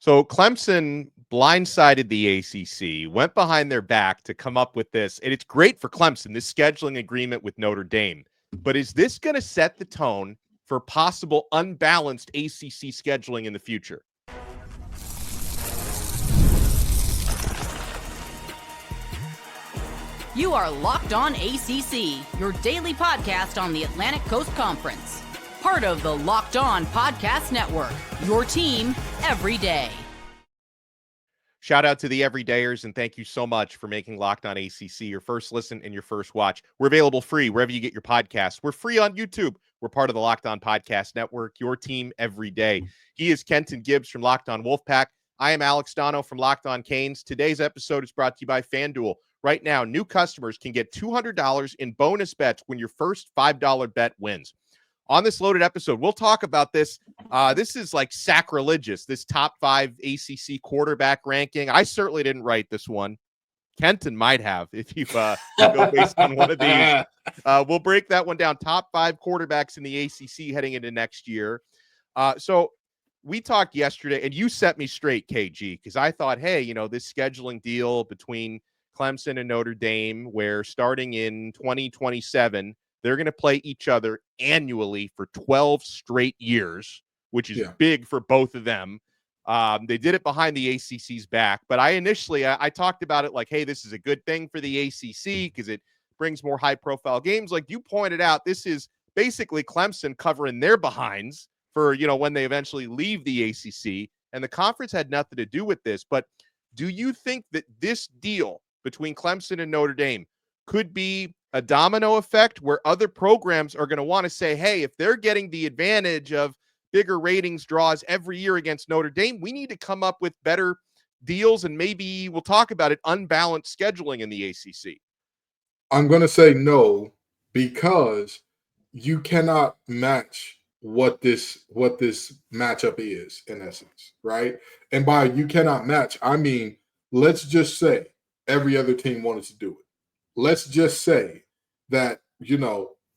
So Clemson blindsided the ACC, went behind their back to come up with this. And it's great for Clemson, this scheduling agreement with Notre Dame. But is this going to set the tone for possible unbalanced ACC scheduling in the future? You are Locked On ACC, your daily podcast on the Atlantic Coast Conference. Part of the Locked On Podcast Network, your team every day. Shout out to the everydayers, and thank you so much for making Locked On ACC your first listen and your first watch. We're available free wherever you get your podcasts. We're free on YouTube. We're part of the Locked On Podcast Network, your team every day. He is Kenton Gibbs from Locked On Wolfpack. I am Alex Donno from Locked On Canes. Today's episode is brought to you by FanDuel. Right now, new customers can get $200 in bonus bets when your first $5 bet wins. On this loaded episode, we'll talk about this. This is like sacrilegious, this top 5 ACC quarterback ranking. I certainly didn't write this one. Kenton might have if you go based on one of these. We'll break that one down. Top 5 quarterbacks in the ACC heading into next year. So we talked yesterday, and you set me straight, KG, because I thought, hey, this scheduling deal between Clemson and Notre Dame, where starting in 2027, they're going to play each other annually for 12 straight years, which is big for both of them. They did it behind the ACC's back, but I talked about it like, hey, this is a good thing for the ACC because it brings more high-profile games. Like you pointed out, this is basically Clemson covering their behinds for, when they eventually leave the ACC, and the conference had nothing to do with this. But do you think that this deal between Clemson and Notre Dame could be a domino effect where other programs are going to want to say, hey, if they're getting the advantage of bigger ratings draws every year against Notre Dame, we need to come up with better deals, and maybe we'll talk about it, unbalanced scheduling in the ACC? I'm going to say no, because you cannot match what this matchup is, in essence, right? And by you cannot match, I mean, let's just say every other team wanted to do it. Let's just say that,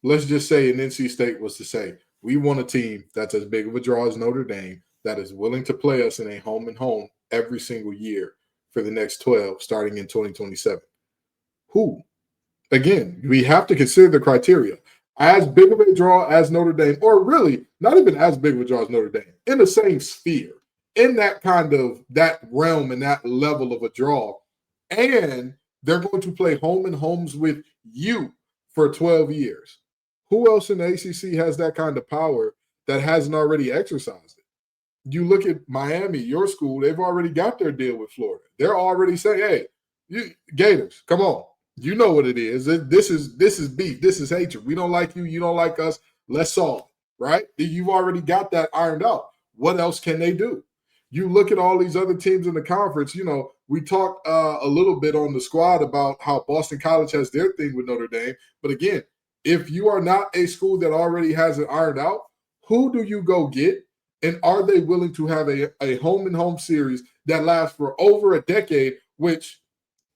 let's just say an NC State was to say, we want a team that's as big of a draw as Notre Dame that is willing to play us in a home and home every single year for the next 12, starting in 2027. Who? Again, we have to consider the criteria. As big of a draw as Notre Dame, or really not even as big of a draw as Notre Dame, in the same sphere, in that kind of that realm and that level of a draw. And they're going to play home and homes with you for 12 years. Who else in the ACC has that kind of power that hasn't already exercised it? You look at Miami, your school, they've already got their deal with Florida. They're already saying, hey, you Gators, come on. You know what it is. This is beef. This is hatred. We don't like you. You don't like us. Let's solve it, right? You've already got that ironed out. What else can they do? You look at all these other teams in the conference. We talked a little bit on the squad about how Boston College has their thing with Notre Dame. But again, if you are not a school that already has it ironed out, who do you go get? And are they willing to have a home and home series that lasts for over a decade, which,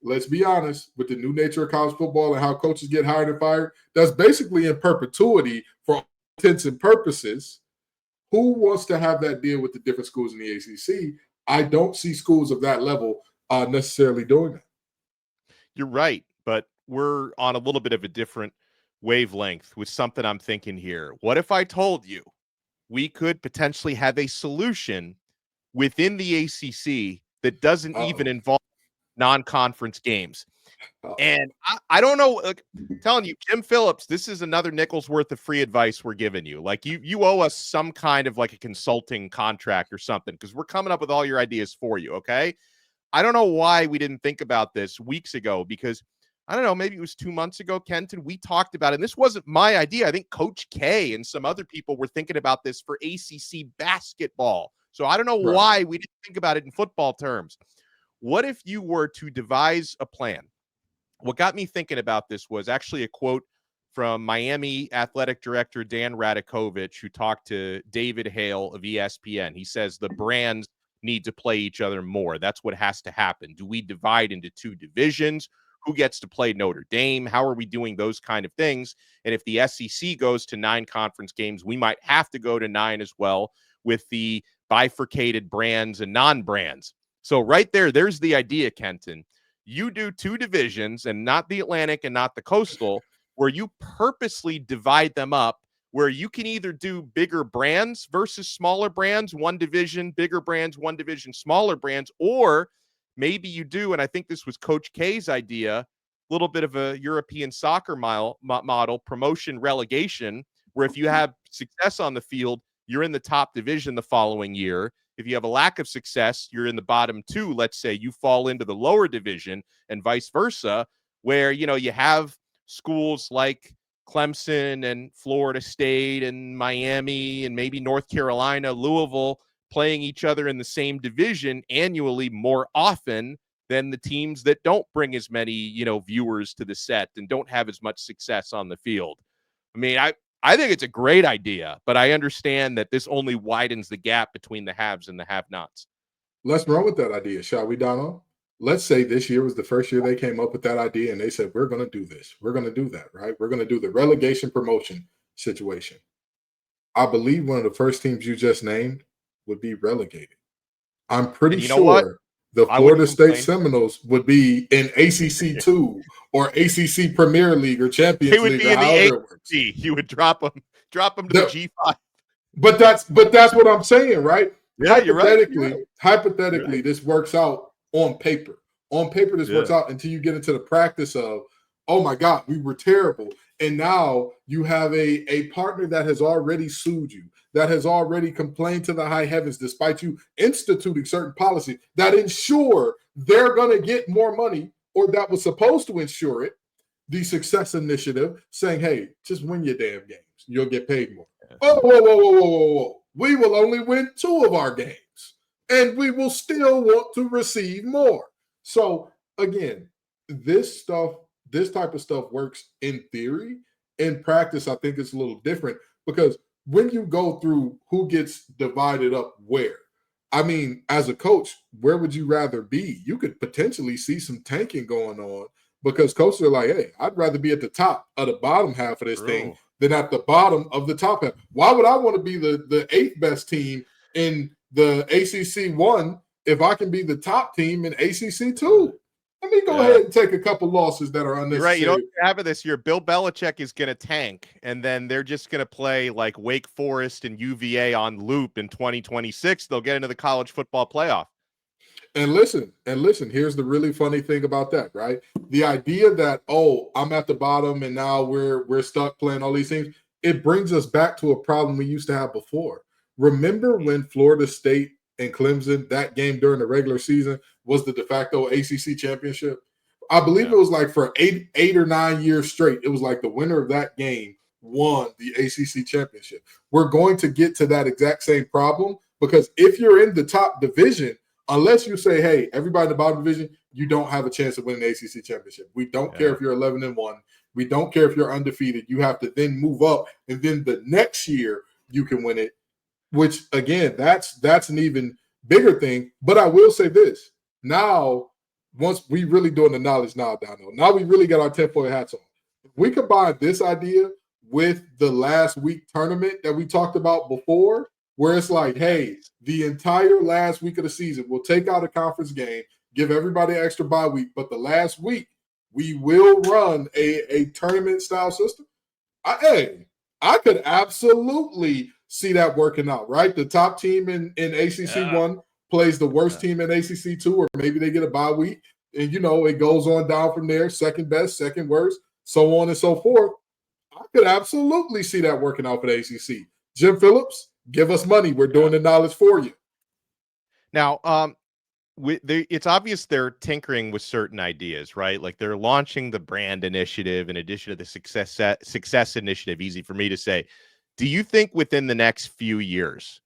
let's be honest, with the new nature of college football and how coaches get hired and fired, that's basically in perpetuity for all intents and purposes. Who wants to have that deal with the different schools in the ACC? I don't see schools of that level necessarily doing that. You're right, but we're on a little bit of a different wavelength with something I'm thinking here. What if I told you we could potentially have a solution within the ACC that doesn't even involve non-conference games? And I don't know, I'm telling you, Jim Phillips, this is another nickel's worth of free advice we're giving you. Like you owe us some kind of like a consulting contract or something, because we're coming up with all your ideas for you. Okay. I don't know why we didn't think about this weeks ago, because I don't know, maybe it was 2 months ago, Kenton, we talked about it. And this wasn't my idea. I think Coach K and some other people were thinking about this for ACC basketball. So I don't know why we didn't think about it in football terms. What if you were to devise a plan? What got me thinking about this was actually a quote from Miami athletic director Dan Radakovich, who talked to David Hale of ESPN. He says the brands need to play each other more. That's what has to happen. Do we divide into 2 divisions? Who gets to play Notre Dame? How are we doing those kind of things? And if the SEC goes to 9 conference games, we might have to go to 9 as well, with the bifurcated brands and non-brands. So right there's the idea, Kenton. You do two divisions, and not the Atlantic and not the Coastal, where you purposely divide them up, where you can either do bigger brands versus smaller brands, one division, bigger brands, one division, smaller brands, or maybe you do, and I think this was Coach K's idea, a little bit of a European soccer model, promotion relegation, where if you have success on the field, you're in the top division the following year. If you have a lack of success, you're in the bottom two. Let's say you fall into the lower division, and vice versa, where, you have schools like Clemson and Florida State and Miami and maybe North Carolina, Louisville, playing each other in the same division annually more often than the teams that don't bring as many, viewers to the set and don't have as much success on the field. I mean, I think it's a great idea, but I understand that this only widens the gap between the haves and the have-nots. Let's run with that idea, shall we, Donno? Let's say this year was the first year they came up with that idea and they said, we're going to do this. We're going to do that, right? We're going to do the relegation promotion situation. I believe one of the first teams you just named would be relegated. I'm pretty sure the Florida State Seminoles would be in ACC 2 or ACC Premier League or Champions League. They would be in the ACC. You would drop them to the G5. But that's what I'm saying, right? Yeah, Hypothetically, this works out on paper. On paper, this works out until you get into the practice of, oh my God, we were terrible. And now you have a partner that has already sued you, that has already complained to the high heavens, despite you instituting certain policies that ensure they're going to get more money, or that was supposed to ensure it. The success initiative saying, hey, just win your damn games. You'll get paid more. Oh, whoa. We will only win 2 of our games, and we will still want to receive more. So again, this type of stuff works in theory. In practice, I think it's a little different, because when you go through who gets divided up where, I mean, as a coach, where would you rather be? You could potentially see some tanking going on, because coaches are like, hey, I'd rather be at the top of the bottom half of this thing than at the bottom of the top half. Why would I want to be the 8th best team in the ACC 1 if I can be the top team in ACC 2? Let me go ahead and take a couple losses that are unnecessary. Right, you don't have it this year. Bill Belichick is going to tank, and then they're just going to play like Wake Forest and UVA on loop in 2026. They'll get into the college football playoff. And listen, here's the really funny thing about that, right? The idea that, oh, I'm at the bottom and now we're stuck playing all these things, it brings us back to a problem we used to have before. Remember when Florida State and Clemson, that game during the regular season, was the de facto ACC championship? I believe it was like for eight or 9 years straight. It was like the winner of that game won the ACC championship. We're going to get to that exact same problem, because if you're in the top division, unless you say, hey, everybody in the bottom division, you don't have a chance of winning the ACC championship. We don't care if you're 11-1. We don't care if you're undefeated. You have to then move up, and then the next year you can win it, which, again, that's an even bigger thing. But I will say this. Now, once we really doing the knowledge Donno, now we really got our 10-foot hats on. We combine this idea with the last week tournament that we talked about before, where it's like, hey, the entire last week of the season, we'll take out a conference game, give everybody an extra bye week, but the last week, we will run a tournament-style system. I could absolutely see that working out, right? The top team in ACC 1 plays the worst team in ACC 2, or maybe they get a bye week, and, it goes on down from there, second best, second worst, so on and so forth. I could absolutely see that working out for the ACC. Jim Phillips, give us money. We're doing the knowledge for you. Now, it's obvious they're tinkering with certain ideas, right? Like they're launching the brand initiative in addition to the success initiative. Easy for me to say. Do you think within the next few years,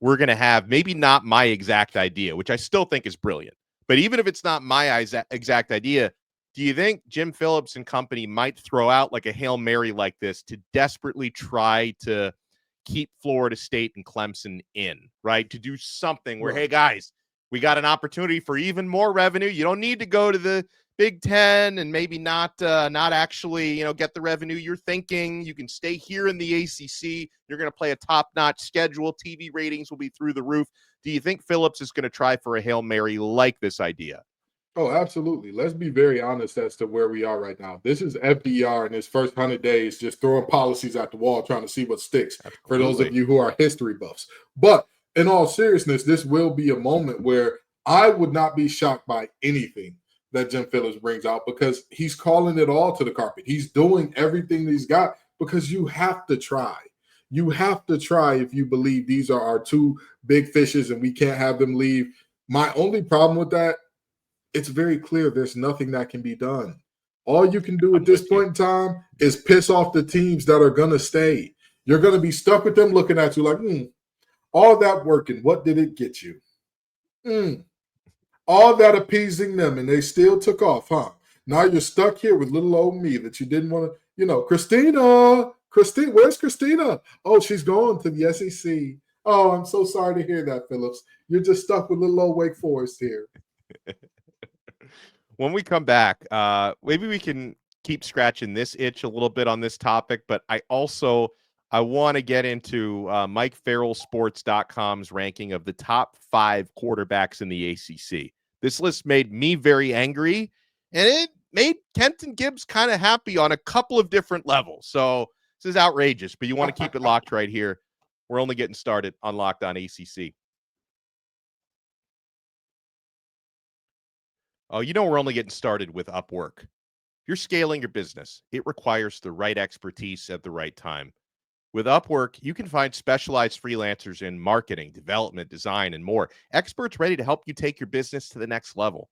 we're going to have, maybe not my exact idea, which I still think is brilliant, but even if it's not my exact idea, do you think Jim Phillips and company might throw out like a Hail Mary like this to desperately try to keep Florida State and Clemson in, right? To do something where, hey guys, we got an opportunity for even more revenue. You don't need to go to the Big Ten and maybe not actually, get the revenue you're thinking. You can stay here in the ACC. You're going to play a top-notch schedule. TV ratings will be through the roof. Do you think Phillips is going to try for a Hail Mary like this idea? Oh, absolutely. Let's be very honest as to where we are right now. This is FDR in his first 100 days, just throwing policies at the wall, trying to see what sticks. Absolutely. For those of you who are history buffs. But in all seriousness, this will be a moment where I would not be shocked by anything that Jim Phillips brings out, because he's calling it all to the carpet. He's doing everything he's got, because you have to try. You have to try if you believe these are our two big fishes and we can't have them leave. My only problem with that, it's very clear there's nothing that can be done. All you can do at this point in time is piss off the teams that are going to stay. You're going to be stuck with them looking at you like, all that working, what did it get you? All that appeasing them, and they still took off, huh? Now you're stuck here with little old me that you didn't want to, Christina, where's Christina? Oh, she's going to the SEC. Oh, I'm so sorry to hear that, Phillips. You're just stuck with little old Wake Forest here. When we come back, maybe we can keep scratching this itch a little bit on this topic, but I want to get into MikeFarrellSports.com's ranking of the top 5 quarterbacks in the ACC. This list made me very angry, and it made Kenton Gibbs kind of happy on a couple of different levels. So this is outrageous, but you want to keep it locked right here. We're only getting started on Locked On ACC. Oh, we're only getting started with Upwork. If you're scaling your business, it requires the right expertise at the right time. With Upwork, you can find specialized freelancers in marketing, development, design, and more. Experts ready to help you take your business to the next level.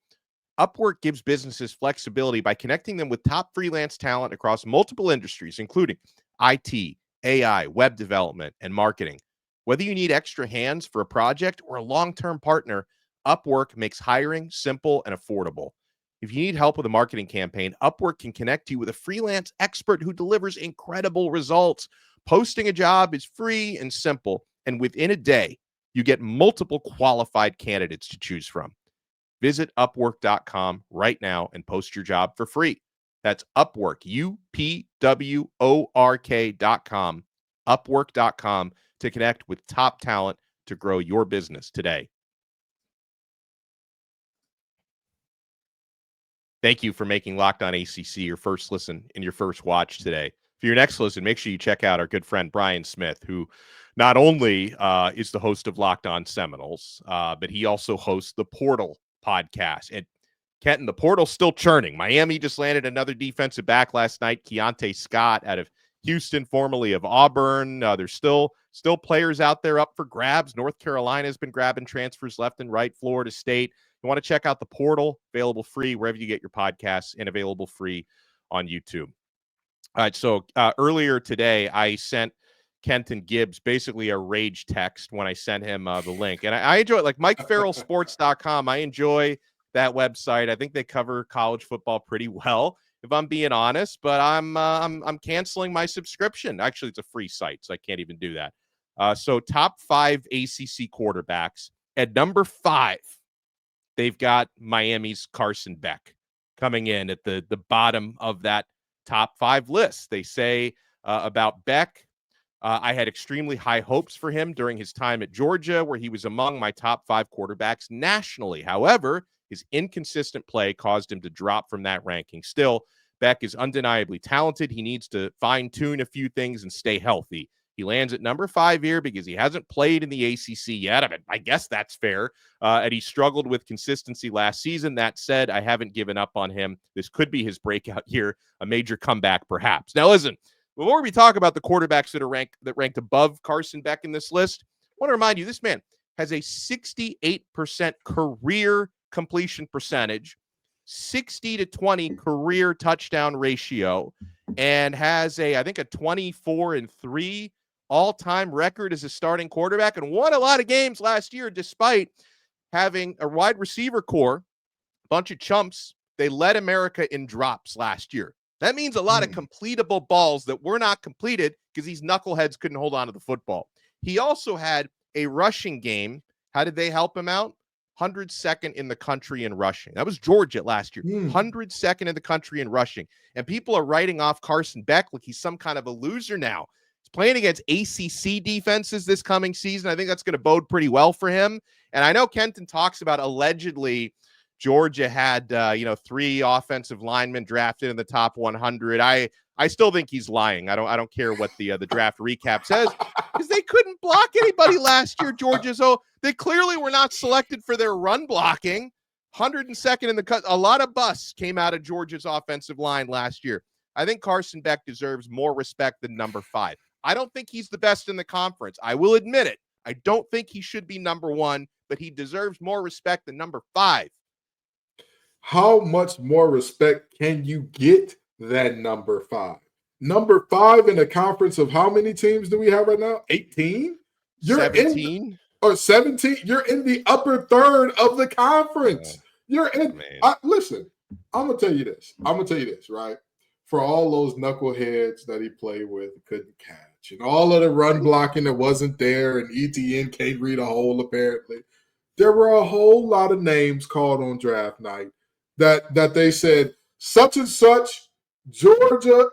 Upwork gives businesses flexibility by connecting them with top freelance talent across multiple industries, including IT, AI, web development, and marketing. Whether you need extra hands for a project or a long-term partner, Upwork makes hiring simple and affordable. If you need help with a marketing campaign, Upwork can connect you with a freelance expert who delivers incredible results. Posting a job is free and simple, and within a day, you get multiple qualified candidates to choose from. Visit Upwork.com right now and post your job for free. That's Upwork, UPWORK.com, Upwork.com, to connect with top talent to grow your business today. Thank you for making Locked On ACC your first listen and your first watch today. For your next listen, make sure you check out our good friend Brian Smith, who not only is the host of Locked On Seminoles, but he also hosts the Portal podcast. And Kenton, the portal's still churning. Miami just landed another defensive back last night, Keontae Scott out of Houston, formerly of Auburn. There's still players out there up for grabs. North Carolina has been grabbing transfers left and right. Florida State. You want to check out the portal, available free wherever you get your podcasts and available free on YouTube. All right, so earlier today, I sent Kenton Gibbs basically a rage text when I sent him the link. And I enjoy it, like MikeFarrellSports.com. I enjoy that website. I think they cover college football pretty well, if I'm being honest. But I'm canceling my subscription. Actually, it's a free site, so I can't even do that. So top 5 ACC quarterbacks. At number 5, they've got Miami's Carson Beck coming in at the bottom of that top 5 list. They say about Beck, I had extremely high hopes for him during his time at Georgia, where he was among my top 5 quarterbacks nationally. However, his inconsistent play caused him to drop from that ranking. Still, Beck is undeniably talented. He needs to fine-tune a few things and stay healthy. He lands at number 5 here because he hasn't played in the ACC yet. I guess that's fair. And he struggled with consistency last season. That said, I haven't given up on him. This could be his breakout year, a major comeback perhaps. Now, listen, before we talk about the quarterbacks that ranked above Carson Beck in this list, I want to remind you, this man has a 68% career completion percentage, 60-20 career touchdown ratio, and has I think a 24-3 all-time record as a starting quarterback, and won a lot of games last year despite having a wide receiver core, bunch of chumps. They led America in drops last year. That means a lot of completable balls that were not completed because these knuckleheads couldn't hold on to the football. He also had a rushing game. How did they help him out? 102nd in the country in rushing. That was Georgia last year. 102nd in the country in rushing. And people are writing off Carson Beck like he's some kind of a loser now. He's playing against ACC defenses this coming season. I think that's going to bode pretty well for him. And I know Kenton talks about allegedly Georgia had 3 offensive linemen drafted in the top 100. I still think he's lying. I don't care what the draft recap says, because they couldn't block anybody last year, Georgia. So they clearly were not selected for their run blocking. 102nd in the cut. A lot of busts came out of Georgia's offensive line last year. I think Carson Beck deserves more respect than number 5. I don't think he's the best in the conference. I will admit it. I don't think he should be number 1, but he deserves more respect than number 5. How much more respect can you get than number 5? Number 5 in a conference of how many teams do we have right now? 18? You're 17? Or 17? You're in the upper third of the conference. You're in. Listen, I'm going to tell you this, right? For all those knuckleheads that he played with, couldn't catch, and all of the run blocking that wasn't there, and ETN can't read a hole apparently. There were a whole lot of names called on draft night that they said such and such Georgia,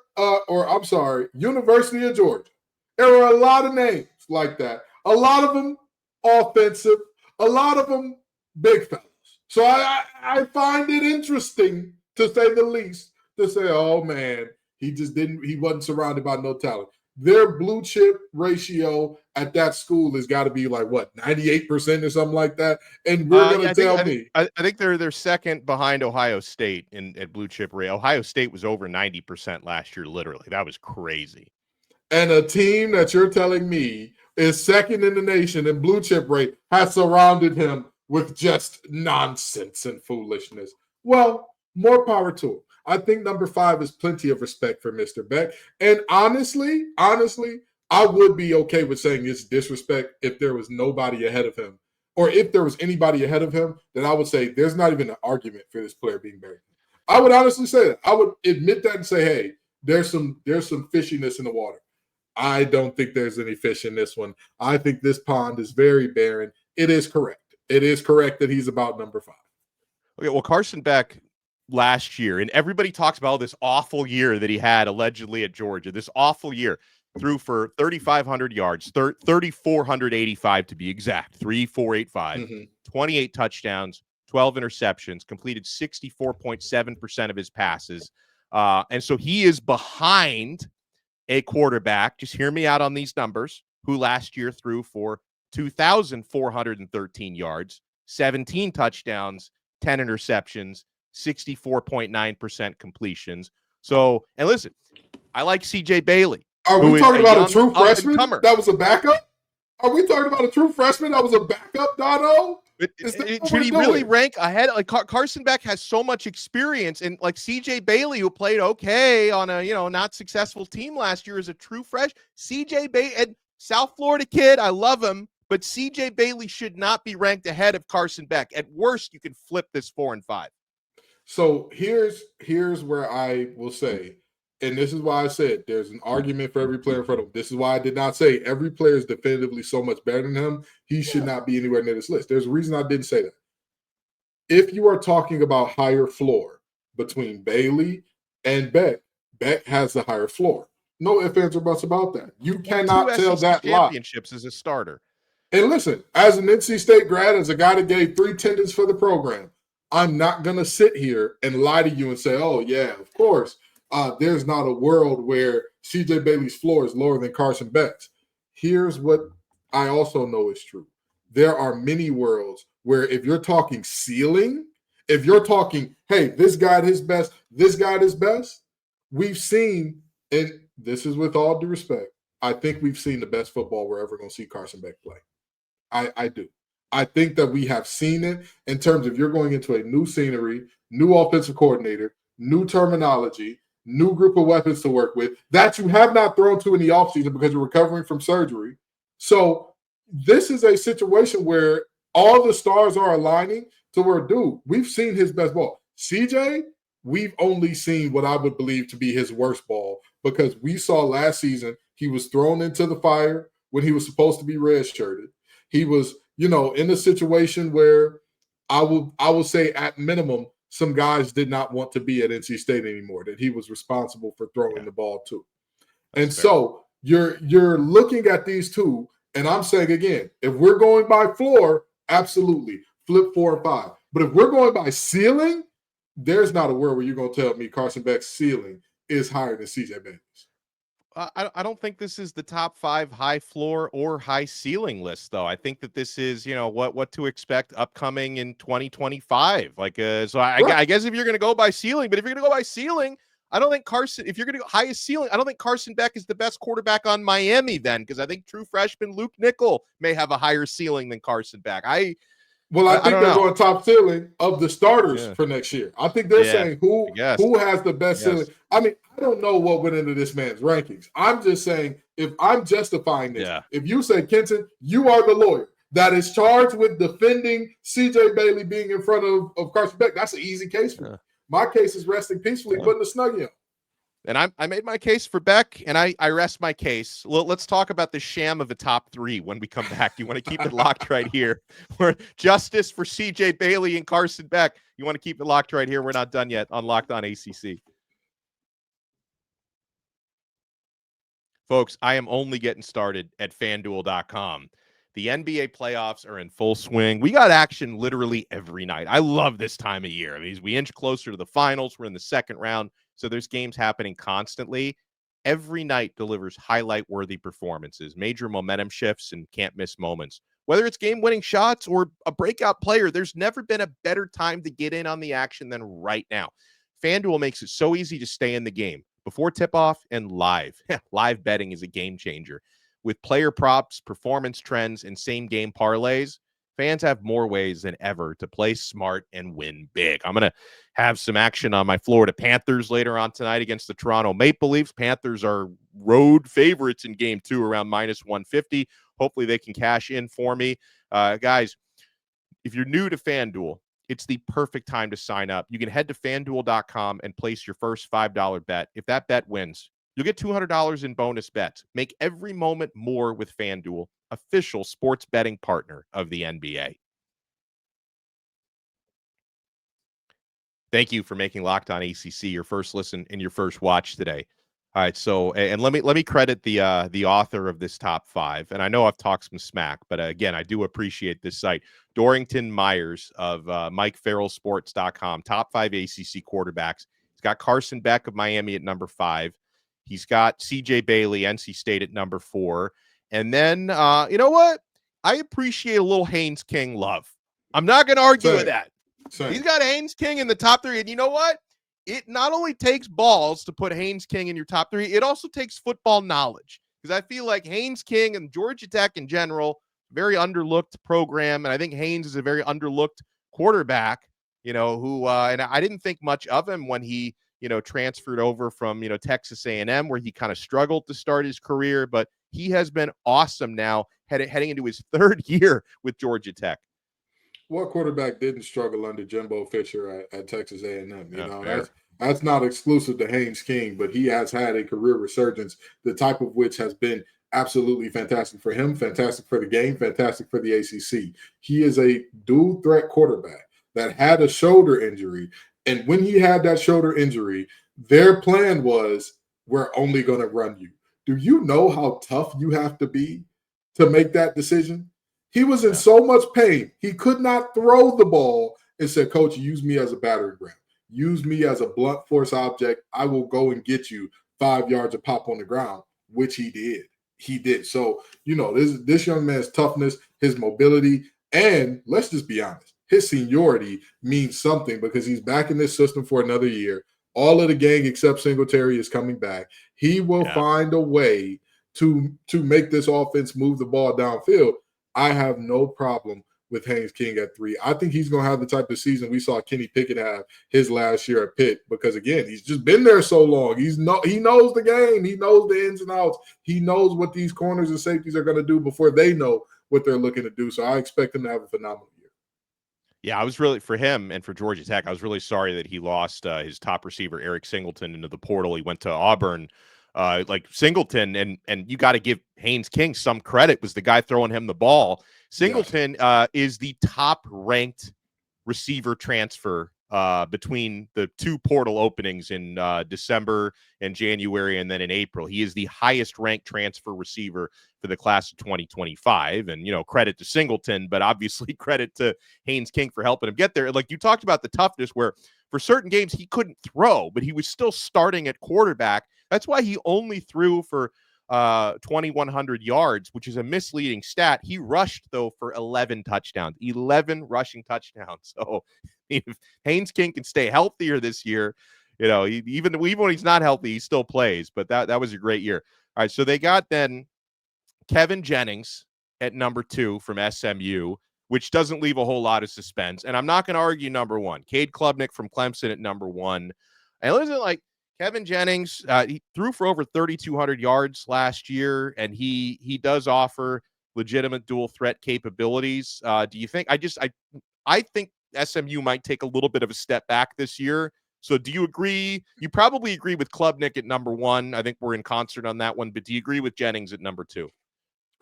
University of Georgia. There were a lot of names like that. A lot of them offensive, a lot of them big fellas. So I find it interesting, to say the least, to say, oh man, he wasn't surrounded by no talent. Their blue chip ratio at that school has got to be like, what, 98% or something like that? And we're going to tell me. I think they're second behind Ohio State at blue chip rate. Ohio State was over 90% last year, literally. That was crazy. And a team that you're telling me is second in the nation in blue chip rate has surrounded him with just nonsense and foolishness. Well, more power to him. I think number 5 is plenty of respect for Mr. Beck. And honestly, I would be okay with saying it's disrespect if there was nobody ahead of him. Or if there was anybody ahead of him, then I would say there's not even an argument for this player being buried. I would honestly say that. I would admit that and say, hey, there's some fishiness in the water. I don't think there's any fish in this one. I think this pond is very barren. It is correct. It is correct that he's about number 5. Okay, well, Carson Beck last year, and everybody talks about this awful year that he had allegedly at Georgia, this awful year, threw for 3,500 yards, 3,485 to be exact, 3,485, 28 touchdowns, 12 interceptions, completed 64.7% of his passes. And so he is behind a quarterback, just hear me out on these numbers, who last year threw for 2,413 yards, 17 touchdowns, 10 interceptions, 64.9% completions. So, and listen, I like CJ Bailey. Are we talking about a true freshman that was a backup? Are we talking about a true freshman that was a backup, Donno? Should he really rank ahead? Like Carson Beck has so much experience, and like CJ Bailey, who played okay on a not successful team last year, is a true fresh. CJ Bailey, and South Florida kid, I love him, but CJ Bailey should not be ranked ahead of Carson Beck. At worst, you can flip this 4 and 5. So here's where I will say, and this is why I said there's an argument for every player in front of him. This is why I did not say every player is definitively so much better than him. He should not be anywhere near this list. There's a reason I didn't say that. If you are talking about higher floor between Bailey and Beck, Beck has the higher floor. No ifs, ands, or buts about that. You cannot tell that lie. Championships as a starter. And listen, as an NC State grad, as a guy that gave 3 tenders for the program, I'm not going to sit here and lie to you and say, oh, yeah, of course. There's not a world where CJ Bailey's floor is lower than Carson Beck's. Here's what I also know is true. There are many worlds where if you're talking ceiling, if you're talking, hey, this guy at his best, this guy at his best, we've seen, and this is with all due respect, I think we've seen the best football we're ever going to see Carson Beck play. I do. I think that we have seen it in terms of you're going into a new scenery, new offensive coordinator, new terminology, new group of weapons to work with that you have not thrown to in the offseason because you're recovering from surgery. So this is a situation where all the stars are aligning to where, dude, we've seen his best ball. CJ, we've only seen what I would believe to be his worst ball because we saw last season he was thrown into the fire when he was supposed to be redshirted. He was, in a situation where I will say at minimum, some guys did not want to be at NC State anymore, that he was responsible for throwing the ball to. And fair. so you're looking at these two, and I'm saying again, if we're going by floor, absolutely flip 4 and 5. But if we're going by ceiling, there's not a word where you're going to tell me Carson Beck's ceiling is higher than CJ Bailey's. I don't think this is the top 5 high floor or high ceiling list, though. I think that this is, what to expect upcoming in 2025. I guess if you're going to go by ceiling, but if you're going to go by ceiling, I don't think Carson, if you're going to go highest ceiling, I don't think Carson Beck is the best quarterback on Miami then, because I think true freshman Luke Nickel may have a higher ceiling than Carson Beck. I think they're going top ceiling of the starters for next year. I think they're saying who has the best ceiling. I mean, I don't know what went into this man's rankings. I'm just saying, if I'm justifying this, if you say, Kenton, you are the lawyer that is charged with defending CJ Bailey being in front of Carson Beck, that's an easy case for me. My case is resting peacefully, putting a snuggie on. And I made my case for Beck, and I rest my case. Well, let's talk about the sham of a top 3 when we come back. You want to keep it locked right here. For justice for CJ Bailey and Carson Beck. You want to keep it locked right here. We're not done yet on Locked On ACC. Folks, I am only getting started at FanDuel.com. The NBA playoffs are in full swing. We got action literally every night. I love this time of year. I mean, as we inch closer to the finals, we're in the second round, so there's games happening constantly. Every night delivers highlight-worthy performances, major momentum shifts, and can't-miss moments. Whether it's game-winning shots or a breakout player, there's never been a better time to get in on the action than right now. FanDuel makes it so easy to stay in the game. Before tip-off and live. Live betting is a game changer. With player props, performance trends, and same-game parlays, fans have more ways than ever to play smart and win big. I'm going to have some action on my Florida Panthers later on tonight against the Toronto Maple Leafs. Panthers are road favorites in Game 2 around minus 150. Hopefully they can cash in for me. Guys, if you're new to FanDuel, it's the perfect time to sign up. You can head to FanDuel.com and place your first $5 bet. If that bet wins, you'll get $200 in bonus bets. Make every moment more with FanDuel, official sports betting partner of the NBA. Thank you for making Locked On ACC your first listen and your first watch today. All right, so and let me credit the author of this top 5, and I know I've talked some smack, but again, I do appreciate this site. Dorrington Myers of MikeFarrellSports.com, top 5 ACC quarterbacks. He's got Carson Beck of Miami at number 5. He's got CJ Bailey, NC State at number 4, and then you know what? I appreciate a little Haynes King love. I'm not going to argue with that. He's got Haynes King in the top 3, and you know what? It not only takes balls to put Haynes King in your top 3, it also takes football knowledge. Because I feel like Haynes King and Georgia Tech in general, very underlooked program, and I think Haynes is a very underlooked quarterback, who and I didn't think much of him when he, transferred over from, Texas A&M, where he kind of struggled to start his career, but he has been awesome now heading into his 3rd year with Georgia Tech. What quarterback didn't struggle under Jimbo Fisher at Texas A&M? That's not exclusive to Haynes King, but he has had a career resurgence, the type of which has been absolutely fantastic for him, fantastic for the game, fantastic for the ACC. He is a dual threat quarterback that had a shoulder injury, and when he had that shoulder injury, their plan was, we're only going to run you. Do you know how tough you have to be to make that decision? He was in so much pain. He could not throw the ball and said, Coach, use me as a battering ram. Use me as a blunt force object. I will go and get you 5 yards of pop on the ground, which he did. He did. So, this young man's toughness, his mobility, and let's just be honest, his seniority means something because he's back in this system for another year. All of the gang except Singletary is coming back. He will find a way to make this offense move the ball downfield. I have no problem with Haynes King at 3. I think he's going to have the type of season we saw Kenny Pickett have his last year at Pitt because, again, he's just been there so long. He knows the game. He knows the ins and outs. He knows what these corners and safeties are going to do before they know what they're looking to do. So I expect him to have a phenomenal year. Yeah, I was really, for him and for Georgia Tech, I was really sorry that he lost his top receiver, Eric Singleton, into the portal. He went to Auburn. Like Singleton, and you got to give Haynes King some credit, was the guy throwing him the ball. Singleton is the top-ranked receiver transfer between the two portal openings in December and January, and then in April. He is the highest ranked transfer receiver for the class of 2025. And, credit to Singleton, but obviously credit to Haynes King for helping him get there. Like you talked about the toughness where for certain games he couldn't throw, but he was still starting at quarterback. That's why he only threw for 2,100 yards, which is a misleading stat. He rushed, though, for 11 touchdowns, 11 rushing touchdowns. So if Haynes King can stay healthier this year, even when he's not healthy, he still plays. But that was a great year. All right, so they got then Kevin Jennings at number 2 from SMU, which doesn't leave a whole lot of suspense. And I'm not going to argue number 1. Cade Klubnik from Clemson at number 1. And listen, like Kevin Jennings, he threw for over 3,200 yards last year, and he does offer legitimate dual threat capabilities. Do you think? I think SMU might take a little bit of a step back this year. So do you agree? You probably agree with Klubnik at number 1. I think we're in concert on that one. But do you agree with Jennings at number 2?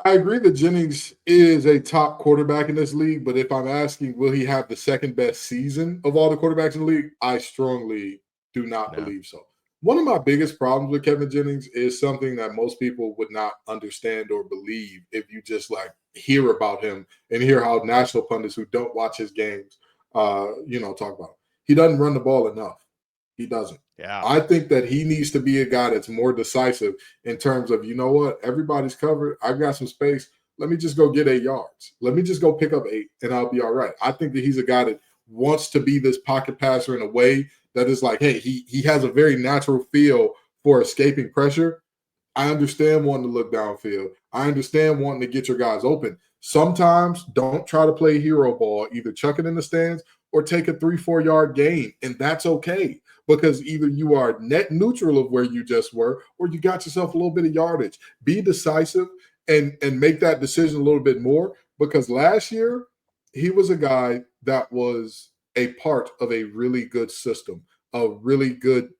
I agree that Jennings is a top quarterback in this league, but if I'm asking, will he have the second best season of all the quarterbacks in the league? I strongly do not believe so. One of my biggest problems with Kevin Jennings is something that most people would not understand or believe if you just hear about him and hear how national pundits who don't watch his games, talk about him. He doesn't run the ball enough. He doesn't. Yeah. I think that he needs to be a guy that's more decisive in terms of, everybody's covered. I've got some space. Let me just go get 8 yards. Let me just go pick up 8 and I'll be all right. I think that he's a guy that wants to be this pocket passer in a way that is like, hey, he has a very natural feel for escaping pressure. I understand wanting to look downfield. I understand wanting to get your guys open. Sometimes don't try to play hero ball, either chuck it in the stands or take a 3-4 yard gain. And that's okay, because either you are net neutral of where you just were, or you got yourself a little bit of yardage. Be decisive and make that decision a little bit more, because last year he was a guy that was a part of a really good system, a really good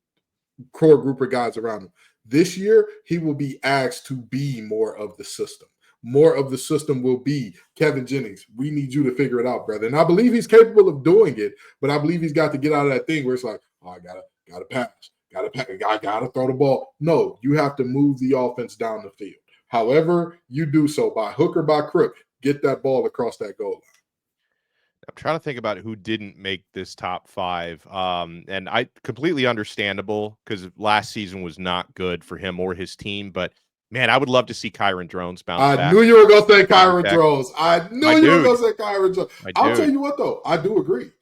core group of guys around him. This year, he will be asked to be more of the system. More of the system will be, Kevin Jennings, we need you to figure it out, brother. And I believe he's capable of doing it, but I believe he's got to get out of that thing where it's like, oh, I gotta pass, I gotta throw the ball. No, you have to move the offense down the field. However you do so, by hook or by crook, get that ball across that goal line. I'm trying to think about who didn't make this top 5. And I completely understandable, because last season was not good for him or his team. But man, I would love to see Kyron Drones bounce back. I knew you were going to say Kyron Drones. I knew you were going to say Kyron Drones. I'll tell you what, though. I do agree.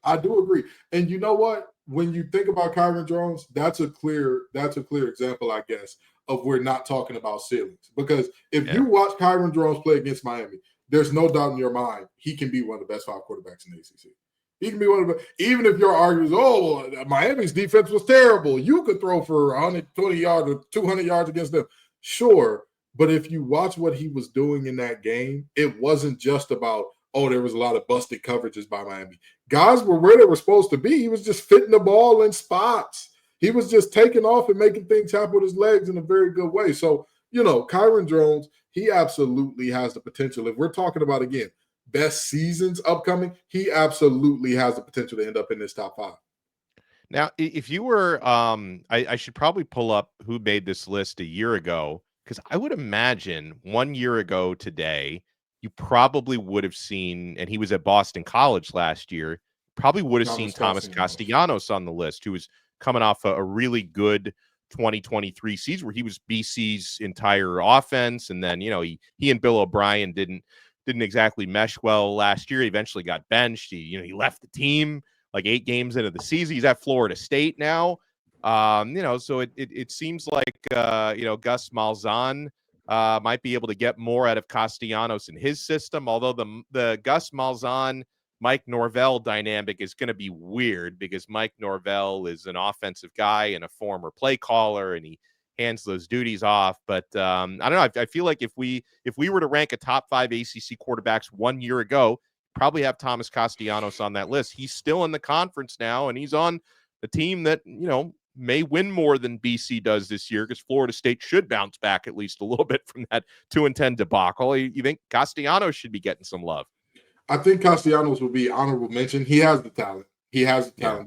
And you know what? When you think about Kyron Drones, that's a clear example, I guess, of we're not talking about ceilings. Because if you watch Kyron Drones play against Miami, there's no doubt in your mind he can be one of the best 5 quarterbacks in the ACC. He can be one of the, even if your argument is, Miami's defense was terrible, you could throw for 120 yards or 200 yards against them. Sure, but if you watch what he was doing in that game, it wasn't just about, there was a lot of busted coverages by Miami. Guys were where they were supposed to be. He was just fitting the ball in spots. He was just taking off and making things happen with his legs in a very good way. So, Kyron Drones, he absolutely has the potential. If we're talking about, again, best seasons upcoming, he absolutely has the potential to end up in this top 5. Now, if you were, I should probably pull up who made this list a year ago, because I would imagine 1 year ago today, you probably would have seen, and he was at Boston College last year, probably would have seen Thomas Castellanos on the list, who was coming off a really good 2023 season where he was BC's entire offense. And then, he and Bill O'Brien didn't exactly mesh well last year. He eventually got benched. He left the team like 8 games into the season. He's at Florida State now. So it seems like, Gus Malzahn might be able to get more out of Castellanos in his system, although the Gus Malzahn Mike Norvell dynamic is going to be weird, because Mike Norvell is an offensive guy and a former play caller, and he hands those duties off. But I don't know. I feel like if we were to rank a top 5 ACC quarterbacks 1 year ago, probably have Thomas Castellanos on that list. He's still in the conference now, and he's on a team that, may win more than BC does this year, because Florida State should bounce back at least a little bit from that 2-10 debacle. You think Castellanos should be getting some love? I think Castellanos will be honorable mention. He has the talent.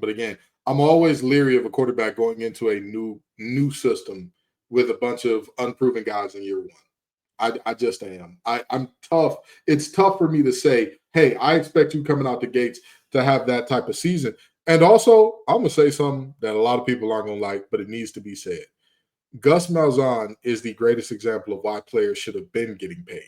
But again, I'm always leery of a quarterback going into a new system with a bunch of unproven guys in year one. I just am. I'm tough. It's tough for me to say, hey, I expect you coming out the gates to have that type of season. And also, I'm going to say something that a lot of people aren't going to like, but it needs to be said. Gus Malzahn is the greatest example of why players should have been getting paid.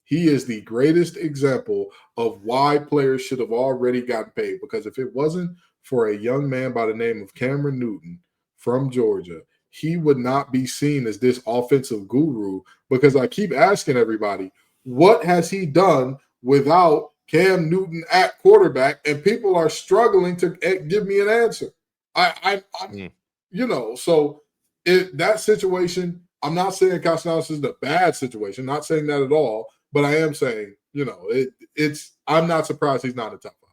He is the greatest example of why players should have already gotten paid. Because if it wasn't for a young man by the name of Cameron Newton from Georgia, he would not be seen as this offensive guru. Because I keep asking everybody, what has he done without Cam Newton at quarterback? And people are struggling to give me an answer. So that situation, I'm not saying Castellanos is a bad situation, not saying that at all. But I am saying, I'm not surprised he's not a top 5.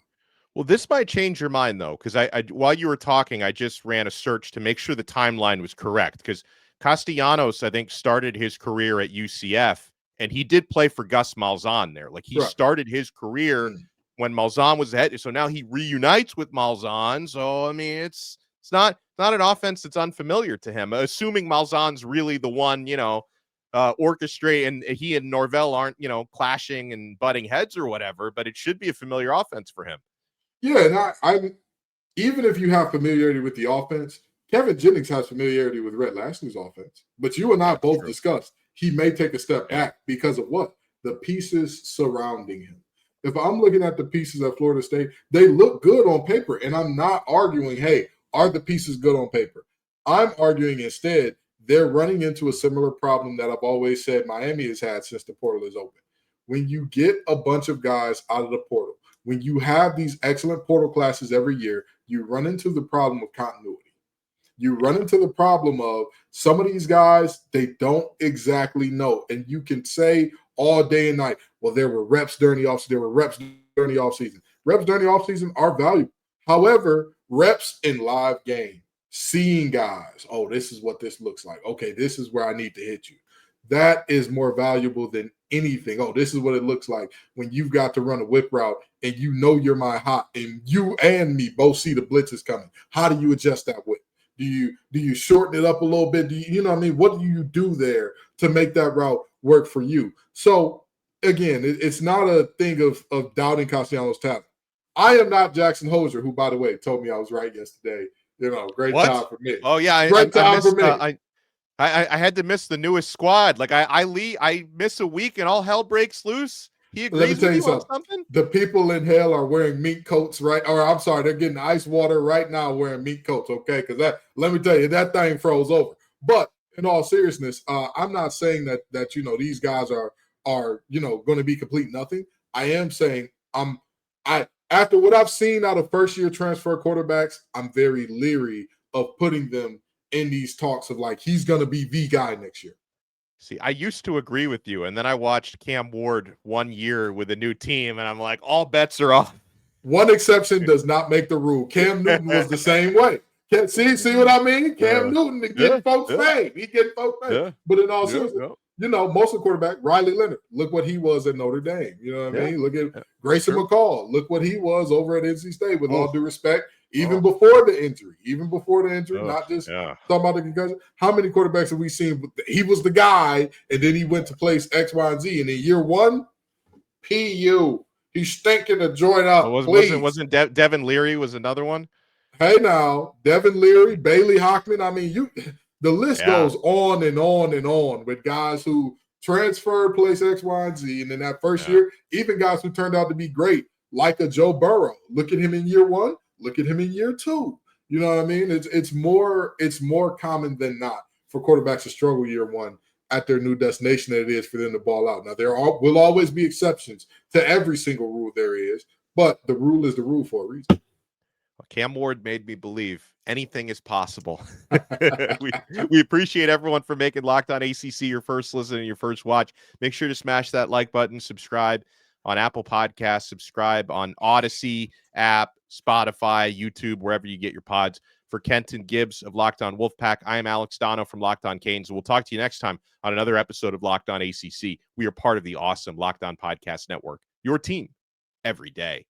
Well, this might change your mind, though, because I while you were talking, I just ran a search to make sure the timeline was correct. Because Castellanos, I think, started his career at UCF, and he did play for Gus Malzahn there. Like, he started his career when Malzahn was ahead. So now he reunites with Malzahn. So, I mean, it's not an offense that's unfamiliar to him, assuming Malzahn's really the one, orchestrate, and he and Norvell aren't, clashing and butting heads or whatever, but it should be a familiar offense for him. Yeah, and I even if you have familiarity with the offense, Kevin Jennings has familiarity with Rhett Lashley's offense. But you and I both discussed he may take a step back because of what? The pieces surrounding him. If I'm looking at the pieces at Florida State, they look good on paper. And I'm not arguing, hey, are the pieces good on paper? I'm arguing instead, they're running into a similar problem that I've always said Miami has had since the portal is open. When you get a bunch of guys out of the portal, when you have these excellent portal classes every year, you run into the problem of continuity. You run into the problem of some of these guys, they don't exactly know. And you can say all day and night, well, there were reps during the offseason. Reps during the offseason are valuable. However, reps in live game, seeing guys, oh, this is what this looks like. Okay, this is where I need to hit you. That is more valuable than anything. Oh, this is what it looks like when you've got to run a whip route and you're my hot and you and me both see the blitzes coming. How do you adjust that whip? Do you shorten it up a little bit? You know what I mean? What do you do there to make that route work for you? So again, it's not a thing of doubting Castellanos' talent. I am not Jackson Hosier, who, by the way, told me I was right yesterday. Great time for me. Oh yeah, great time for me. I had to miss the newest squad. Like I miss a week and all hell breaks loose. He agrees with you on something. The people in hell are wearing mink coats, right? Or I'm sorry, they're getting ice water right now wearing mink coats, okay? Because let me tell you, that thing froze over. But in all seriousness, I'm not saying that these guys are going to be complete nothing. I am saying after what I've seen out of first-year transfer quarterbacks, I'm very leery of putting them in these talks of like he's going to be the guy next year. See, I used to agree with you, and then I watched Cam Ward 1 year with a new team, and I'm like, all bets are off. One exception does not make the rule. Cam Newton was the same way. See what I mean? Cam Newton getting folks paid. He getting folks paid. Yeah. But in all seriousness, most of the quarterback, Riley Leonard, look what he was at Notre Dame. You know what I mean? Look at Grayson McCall. Look what he was over at NC State, with all due respect. Even before the injury, not just talking about the concussion. How many quarterbacks have we seen? He was the guy, and then he went to place X, Y, and Z. And in year one, PU, he's stinking the joint up. Wasn't Devin Leary was another one? Hey, now Devin Leary, Bailey Hockman. I mean, the list goes on and on and on with guys who transferred place X, Y, and Z, and in that first year, even guys who turned out to be great, like a Joe Burrow. Look at him in year one. Look at him in year two. You know what I mean? It's more common than not for quarterbacks to struggle year one at their new destination than it is for them to ball out. Now, will always be exceptions to every single rule there is, but the rule is the rule for a reason. Cam Ward made me believe anything is possible. we appreciate everyone for making Locked On ACC your first listen and your first watch. Make sure to smash that like button, subscribe on Apple Podcasts, subscribe on Odyssey app, Spotify, YouTube, wherever you get your pods. For Kenton, Gibbs of Locked On Wolfpack, I am Alex Donno from Locked On Canes. We'll talk to you next time on another episode of Locked On ACC. We are part of the awesome Locked On Podcast Network, your team every day.